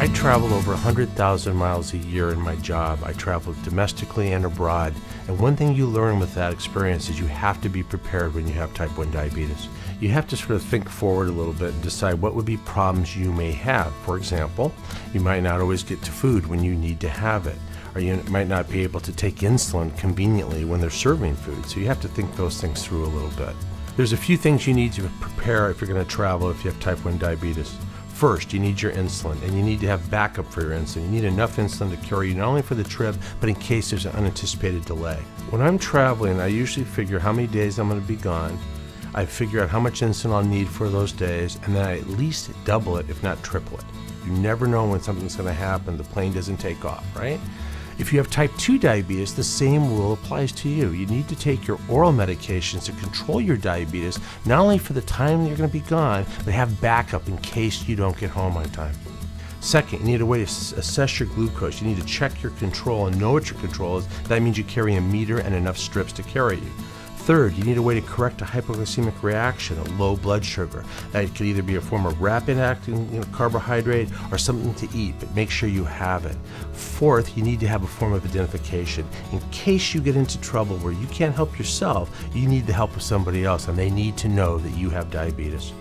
I travel over 100,000 miles a year in my job. I travel domestically and abroad. And one thing you learn with that experience is you have to be prepared when you have type 1 diabetes. You have to sort of think forward a little bit and decide what would be problems you may have. For example, you might not always get to food when you need to have it, or you might not be able to take insulin conveniently when they're serving food. So you have to think those things through a little bit. There's a few things you need to prepare if you're going to travel if you have type 1 diabetes. First, you need your insulin, and you need to have backup for your insulin. You need enough insulin to carry you not only for the trip, but in case there's an unanticipated delay. When I'm traveling, I usually figure how many days I'm going to be gone. I figure out how much insulin I'll need for those days, and then I at least double it, if not triple it. You never know when something's going to happen. The plane doesn't take off, right? If you have type 2 diabetes, the same rule applies to you. You need to take your oral medications to control your diabetes, not only for the time you're going to be gone, but have backup in case you don't get home on time. Second, you need a way to assess your glucose. You need to check your control and know what your control is. That means you carry a meter and enough strips to carry you. Third, you need a way to correct a hypoglycemic reaction, a low blood sugar. That could either be a form of rapid acting carbohydrate or something to eat, but make sure you have it. Fourth, you need to have a form of identification. In case you get into trouble where you can't help yourself, you need the help of somebody else, and they need to know that you have diabetes.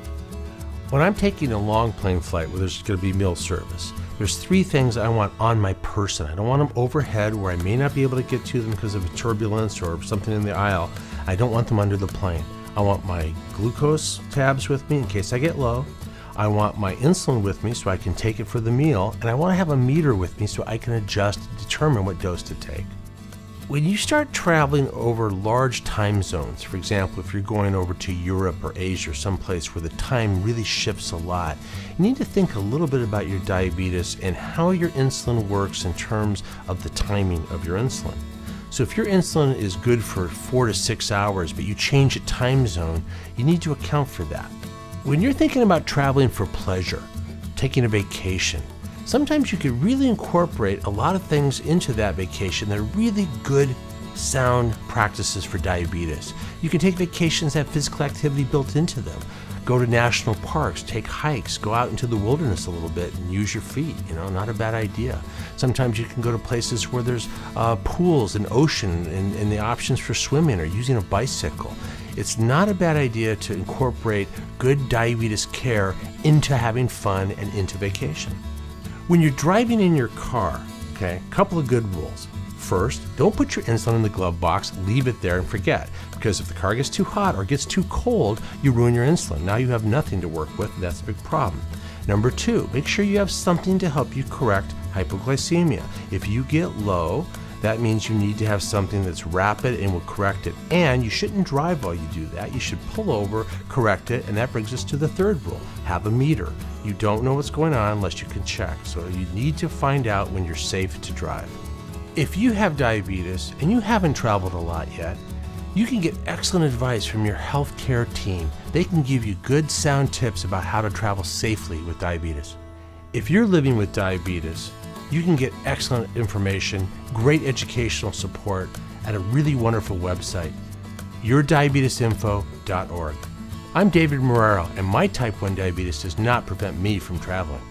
When I'm taking a long plane flight where there's going to be meal service, there's three things I want on my person. I don't want them overhead where I may not be able to get to them because of turbulence or something in the aisle. I don't want them under the plane. I want my glucose tabs with me in case I get low. I want my insulin with me so I can take it for the meal. And I want to have a meter with me so I can adjust and determine what dose to take. When you start traveling over large time zones, for example, if you're going over to Europe or Asia or someplace where the time really shifts a lot, you need to think a little bit about your diabetes and how your insulin works in terms of the timing of your insulin. So if your insulin is good for 4 to 6 hours, but you change a time zone, you need to account for that. When you're thinking about traveling for pleasure, taking a vacation, sometimes you could really incorporate a lot of things into that vacation that are really good, sound practices for diabetes. You can take vacations that have physical activity built into them. Go to national parks, take hikes, go out into the wilderness a little bit and use your feet, not a bad idea. Sometimes you can go to places where there's pools and ocean and the options for swimming or using a bicycle. It's not a bad idea to incorporate good diabetes care into having fun and into vacation. When you're driving in your car, a couple of good rules. First, don't put your insulin in the glove box, leave it there and forget, because if the car gets too hot or gets too cold, you ruin your insulin. Now you have nothing to work with, and that's a big problem. Number two, make sure you have something to help you correct hypoglycemia. If you get low, that means you need to have something that's rapid and will correct it. And you shouldn't drive while you do that. You should pull over, correct it, and that brings us to the third rule. Have a meter. You don't know what's going on unless you can check. So you need to find out when you're safe to drive. If you have diabetes and you haven't traveled a lot yet, you can get excellent advice from your healthcare team. They can give you good, sound tips about how to travel safely with diabetes. If you're living with diabetes, you can get excellent information, great educational support at a really wonderful website, yourdiabetesinfo.org. I'm David Marrero, and my type 1 diabetes does not prevent me from traveling.